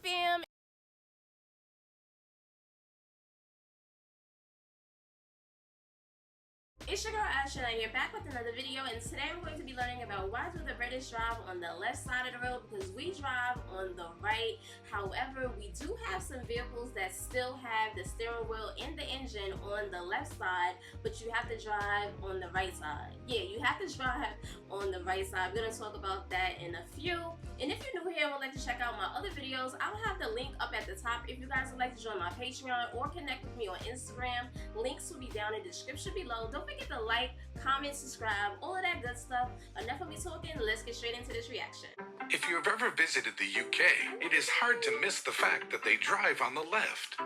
fam. It's your girl Ashley, and you're back with another video, and today I'm going to be learning about why do the British drive on the left side of the road, because we drive on the right. However, we do have some vehicles that still have the steering wheel and the engine on the left side, but you have to drive on the right side. Yeah, you have to drive on the right side. We're going to talk about that in a few. And if you're new here and would like to check out my other videos, I'll have the link up at the top if you guys would like to join my Patreon or connect with me on Instagram. Links will be down in the description below. Don't forget to like, comment, subscribe, all of that good stuff. Enough of me talking, let's get straight into this reaction. If you have ever visited the UK, it is hard to miss the fact that they drive on the left.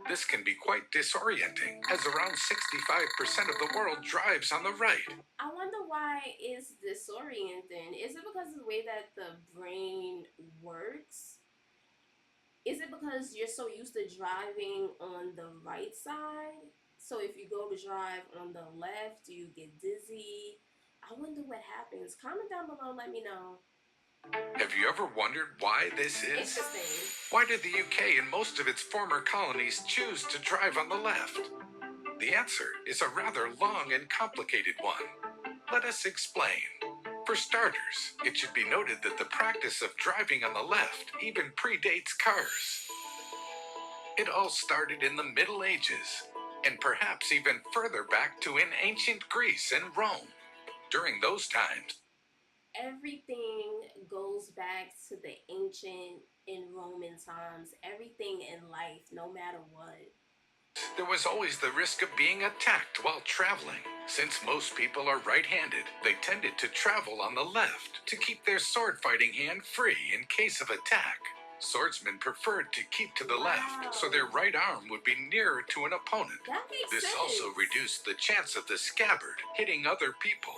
This can be quite disorienting, as around 65% of the world drives on the right. I wonder why it's disorienting. Is it because of the way that the brain works? Is it because you're so used to driving on the right side? So if you go to drive on the left, do you get dizzy? I wonder what happens. Comment down below, let me know. Have you ever wondered why this is? Interesting. Why did the UK and most of its former colonies choose to drive on the left? The answer is a rather long and complicated one. Let us explain. For starters, it should be noted that the practice of driving on the left even predates cars. It all started in the Middle Ages, and perhaps even further back to in ancient Greece and Rome. During those times, everything goes back to the ancient and Roman times. Everything in life, no matter what. there was always the risk of being attacked while traveling. Since most people are right-handed, they tended to travel on the left to keep their sword-fighting hand free in case of attack. Swordsmen preferred to keep to the left, so their right arm would be nearer to an opponent. That makes This sense. also reduced the chance of the scabbard hitting other people.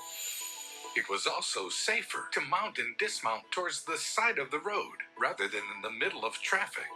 It was also safer to mount and dismount towards the side of the road, rather than in the middle of traffic.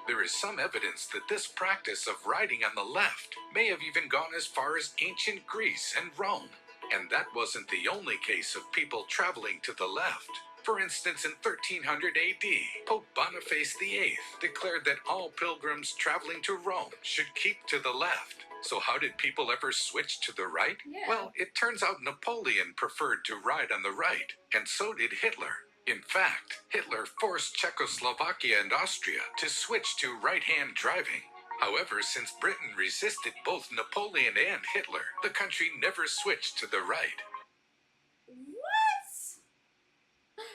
There is some evidence that this practice of riding on the left may have even gone as far as ancient Greece and Rome. And that wasn't the only case of people traveling to the left. For instance, in 1300 AD, Pope Boniface VIII declared that all pilgrims traveling to Rome should keep to the left. So how did people ever switch to the right? Yeah. Well, it turns out Napoleon preferred to ride on the right, and so did Hitler. In fact, Hitler forced Czechoslovakia and Austria to switch to right-hand driving. However, since Britain resisted both Napoleon and Hitler, the country never switched to the right. What?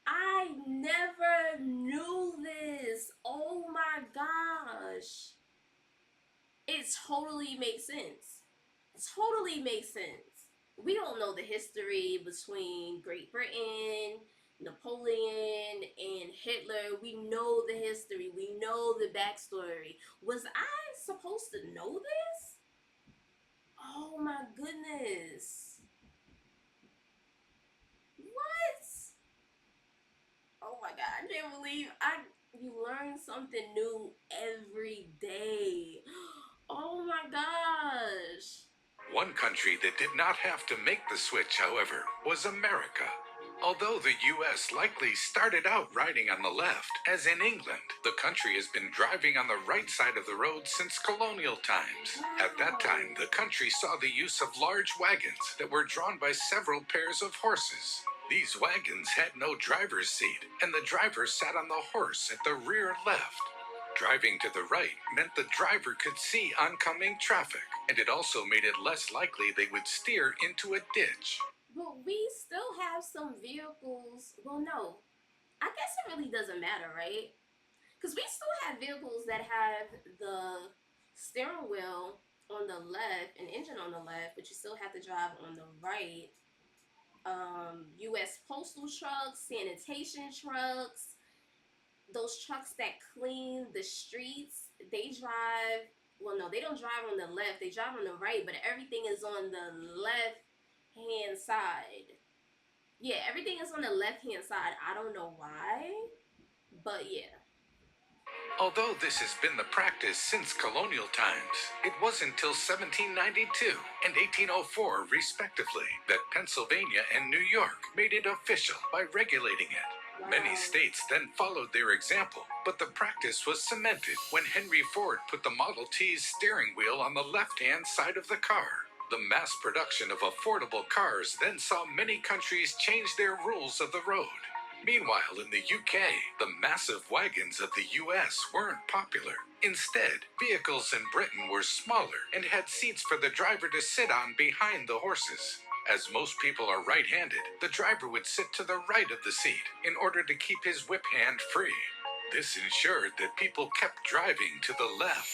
I never knew this. Oh my gosh. It totally makes sense. Totally makes sense. We don't know the history between Great Britain, Napoleon, and Hitler. We know the history. We know the backstory. Was I supposed to know this? Oh my goodness. What? Oh my god, I can't believe you learn something new every day. Oh my gosh. One country that did not have to make the switch, however, was America. Although the U.S. likely started out riding on the left, as in England, the country has been driving on the right side of the road since colonial times. At that time, the country saw the use of large wagons that were drawn by several pairs of horses. These wagons had no driver's seat, and the driver sat on the horse at the rear left. Driving to the right meant the driver could see oncoming traffic, and it also made it less likely they would steer into a ditch. But we still have some vehicles. Well, no. I guess it really doesn't matter, right? Because we still have vehicles that have the steering wheel on the left and engine on the left, but you still have to drive on the right. U.S. postal trucks, sanitation trucks, those trucks that clean the streets, they drive, well, no, they don't drive on the left, they drive on the right, but everything is on the left-hand side. Yeah, everything is on the left-hand side. I don't know why, but yeah. Although this has been the practice since colonial times, it wasn't until 1792 and 1804, respectively, that Pennsylvania and New York made it official by regulating it. Many Wow. states then followed their example, but the practice was cemented when Henry Ford put the Model T's steering wheel on the left-hand side of the car. The mass production of affordable cars then saw many countries change their rules of the road. Meanwhile, in the UK, the massive wagons of the US weren't popular. Instead, vehicles in Britain were smaller and had seats for the driver to sit on behind the horses. As most people are right-handed, the driver would sit to the right of the seat in order to keep his whip hand free. This ensured that people kept driving to the left.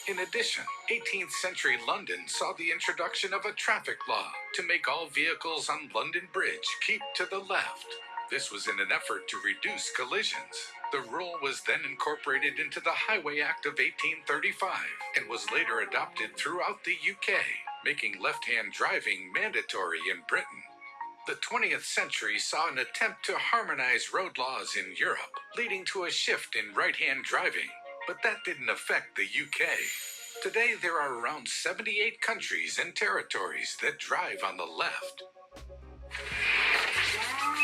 In addition, 18th century London saw the introduction of a traffic law to make all vehicles on London Bridge keep to the left. This was in an effort to reduce collisions. The rule was then incorporated into the Highway Act of 1835 and was later adopted throughout the UK, making left-hand driving mandatory in Britain. The 20th century saw an attempt to harmonize road laws in Europe, leading to a shift in right-hand driving, but that didn't affect the UK. Today, there are around 78 countries and territories that drive on the left. Wow.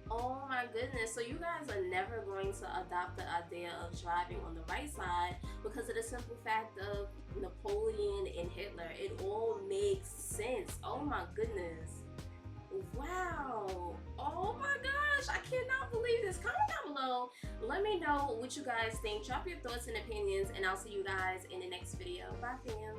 Oh my goodness. So you guys are never going to adopt the idea of driving on the right side because of the simple fact of Napoleon and Hitler. It all makes sense. Oh my goodness. Wow. Oh my gosh. I cannot believe this. Comment down below. Let me know what you guys think. Drop your thoughts and opinions, and I'll see you guys in the next video. Bye, fam.